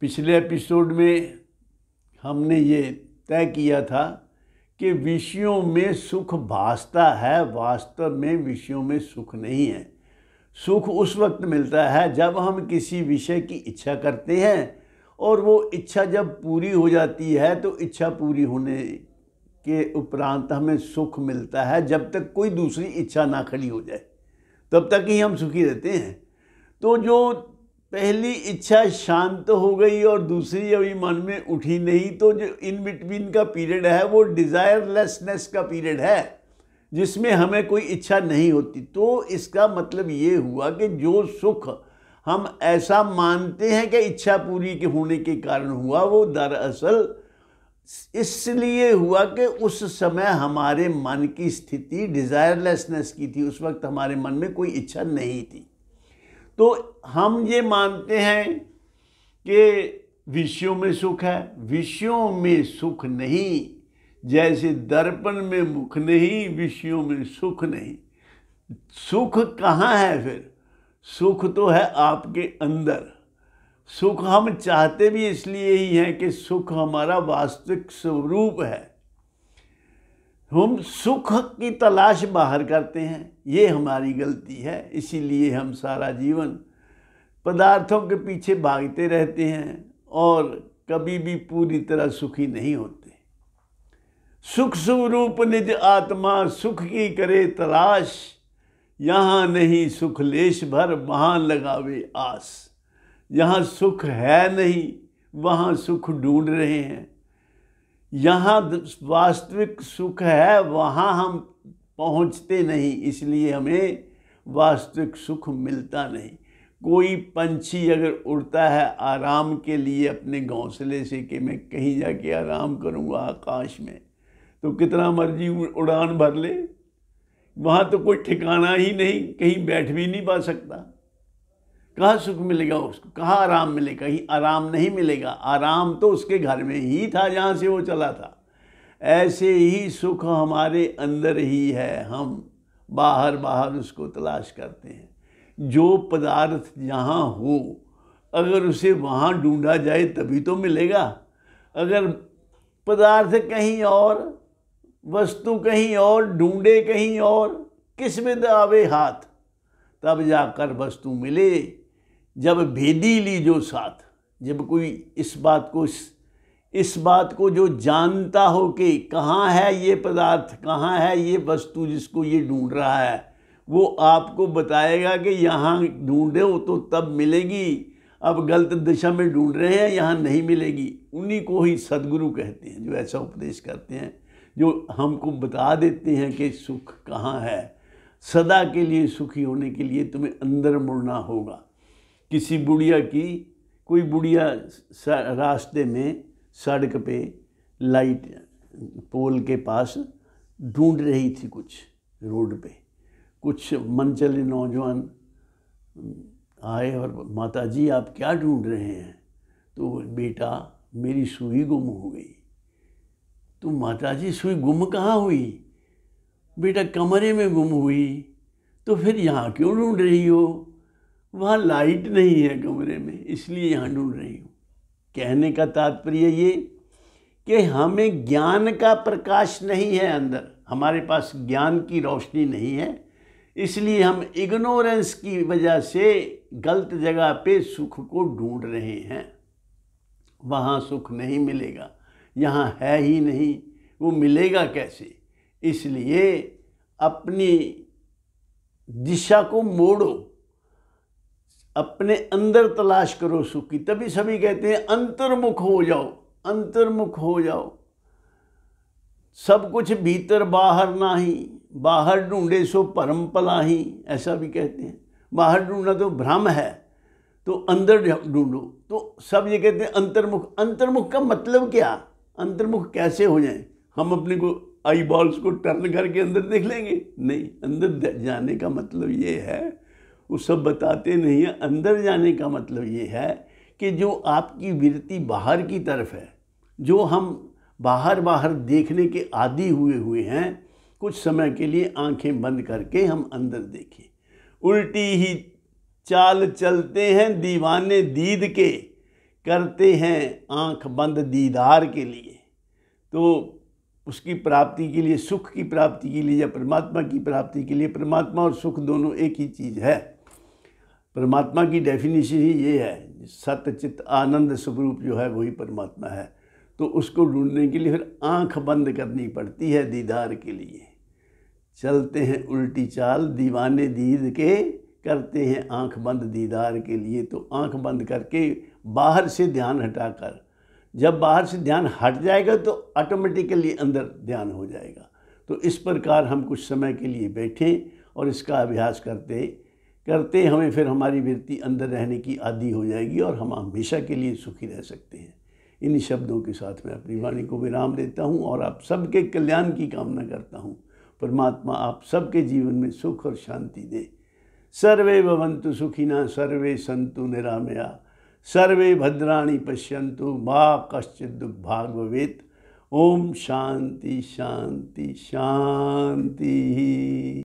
पिछले एपिसोड में हमने ये तय किया था कि विषयों में सुख भासता है, वास्तव में विषयों में सुख नहीं है। सुख उस वक्त मिलता है जब हम किसी विषय की इच्छा करते हैं और वो इच्छा जब पूरी हो जाती है तो इच्छा पूरी होने के उपरांत हमें सुख मिलता है। जब तक कोई दूसरी इच्छा ना खड़ी हो जाए तब तक ही हम सुखी रहते हैं। तो जो पहली इच्छा शांत हो गई और दूसरी अभी मन में उठी नहीं, तो जो इन बिटवीन का पीरियड है वो डिज़ायरलेसनेस का पीरियड है, जिसमें हमें कोई इच्छा नहीं होती। तो इसका मतलब ये हुआ कि जो सुख हम ऐसा मानते हैं कि इच्छा पूरी के होने के कारण हुआ, वो दरअसल इसलिए हुआ कि उस समय हमारे मन की स्थिति डिज़ायरलेसनेस की थी। उस वक्त हमारे मन में कोई इच्छा नहीं थी। तो हम ये मानते हैं कि विषयों में सुख है। विषयों में सुख नहीं, जैसे दर्पण में मुख नहीं, विषयों में सुख नहीं। सुख कहाँ है फिर? सुख तो है आपके अंदर। सुख हम चाहते भी इसलिए ही हैं कि सुख हमारा वास्तविक स्वरूप है। हम सुख की तलाश बाहर करते हैं, ये हमारी गलती है। इसीलिए हम सारा जीवन पदार्थों के पीछे भागते रहते हैं और कभी भी पूरी तरह सुखी नहीं होते। सुख स्वरूप निज आत्मा सुख की करे तलाश, यहाँ नहीं सुख लेश भर वहाँ लगावे आस। यहाँ सुख है नहीं, वहाँ सुख ढूंढ रहे हैं। यहाँ वास्तविक सुख है, वहाँ हम पहुँचते नहीं, इसलिए हमें वास्तविक सुख मिलता नहीं। कोई पंछी अगर उड़ता है आराम के लिए अपने घोंसले से कि मैं कहीं जाके आराम करूँगा आकाश में, तो कितना मर्जी उड़ान भर ले, वहाँ तो कोई ठिकाना ही नहीं, कहीं बैठ भी नहीं पा सकता। कहाँ सुख मिलेगा उसको? कहाँ आराम मिलेगा? कहीं आराम नहीं मिलेगा। आराम तो उसके घर में ही था जहाँ से वो चला था। ऐसे ही सुख हमारे अंदर ही है, हम बाहर बाहर उसको तलाश करते हैं। जो पदार्थ जहाँ हो, अगर उसे वहाँ ढूंढा जाए तभी तो मिलेगा। अगर पदार्थ कहीं और, वस्तु कहीं और, ढूंढे कहीं और, किस्मत आवे हाथ, तब जाकर वस्तु मिले। जब भेदी ली जो साथ, जब कोई इस बात को जो जानता हो कि कहाँ है ये पदार्थ, कहाँ है ये वस्तु जिसको ये ढूंढ रहा है, वो आपको बताएगा कि यहाँ ढूंढे हो तो तब मिलेगी, अब गलत दिशा में ढूंढ रहे हैं, यहाँ नहीं मिलेगी। उन्हीं को ही सद्गुरु कहते हैं, जो ऐसा उपदेश करते हैं, जो हमको बता देते हैं कि सुख कहाँ है। सदा के लिए सुखी होने के लिए तुम्हें अंदर मुड़ना होगा। किसी बुढ़िया की, कोई बुढ़िया रास्ते में सड़क पे लाइट पोल के पास ढूंढ रही थी कुछ रोड पे। कुछ मनचले नौजवान आए और माता जी आप क्या ढूंढ रहे हैं? तो बेटा मेरी सुई गुम हो गई। तो माता जी सुई गुम कहाँ हुई? बेटा कमरे में गुम हुई। तो फिर यहाँ क्यों ढूंढ रही हो? वहाँ लाइट नहीं है कमरे में, इसलिए यहाँ ढूंढ रही हूँ। कहने का तात्पर्य ये कि हमें ज्ञान का प्रकाश नहीं है अंदर, हमारे पास ज्ञान की रोशनी नहीं है, इसलिए हम इग्नोरेंस की वजह से गलत जगह पे सुख को ढूंढ रहे हैं। वहाँ सुख नहीं मिलेगा, यहाँ है ही नहीं, वो मिलेगा कैसे? इसलिए अपनी दिशा को मोड़ो, अपने अंदर तलाश करो सुख की। तभी सभी कहते हैं अंतर्मुख हो जाओ, अंतर्मुख हो जाओ। सब कुछ भीतर बाहर नाही, बाहर ढूंढे सो परम पलाही, ऐसा भी कहते हैं। बाहर ढूंढना तो भ्रम है, तो अंदर ढूंढो। तो सब ये कहते हैं अंतर्मुख। अंतर्मुख का मतलब क्या? अंतर्मुख कैसे हो जाएं? हम अपने को आई बॉल्स को टर्न करके अंदर देख लेंगे? नहीं, अंदर जाने का मतलब ये है, वो सब बताते नहीं है। अंदर जाने का मतलब ये है कि जो आपकी वृत्ति बाहर की तरफ है, जो हम बाहर बाहर देखने के आदी हुए हैं, कुछ समय के लिए आंखें बंद करके हम अंदर देखें। उल्टी ही चाल चलते हैं दीवाने दीद के, करते हैं आँख बंद दीदार के लिए। तो उसकी प्राप्ति के लिए, सुख की प्राप्ति के लिए या परमात्मा की प्राप्ति के लिए, परमात्मा और सुख दोनों एक ही चीज़ है। परमात्मा की डेफिनेशन ही ये है, सत्य चित्त आनंद स्वरूप जो है वही परमात्मा है। तो उसको ढूंढने के लिए फिर आँख बंद करनी पड़ती है दीदार के लिए। चलते हैं उल्टी चाल दीवाने दीद के, करते हैं आँख बंद दीदार के लिए। तो आँख बंद करके बाहर से ध्यान हटाकर, जब बाहर से ध्यान हट जाएगा तो ऑटोमेटिकली अंदर ध्यान हो जाएगा। तो इस प्रकार हम कुछ समय के लिए बैठें और इसका अभ्यास करते करते हमें फिर हमारी वृत्ति अंदर रहने की आदी हो जाएगी और हम हमेशा के लिए सुखी रह सकते हैं। इन शब्दों के साथ मैं अपनी वाणी को विराम देता हूँ और आप सबके कल्याण की कामना करता हूँ। परमात्मा आप सबके जीवन में सुख और शांति दे। सर्वे भवन्तु सुखिनः, सर्वे सन्तु निरामया, सर्वे भद्राणि पश्यन्तु, मा कश्चित् दुर्भाग् भवेत्। ओम शांति शांति शांति।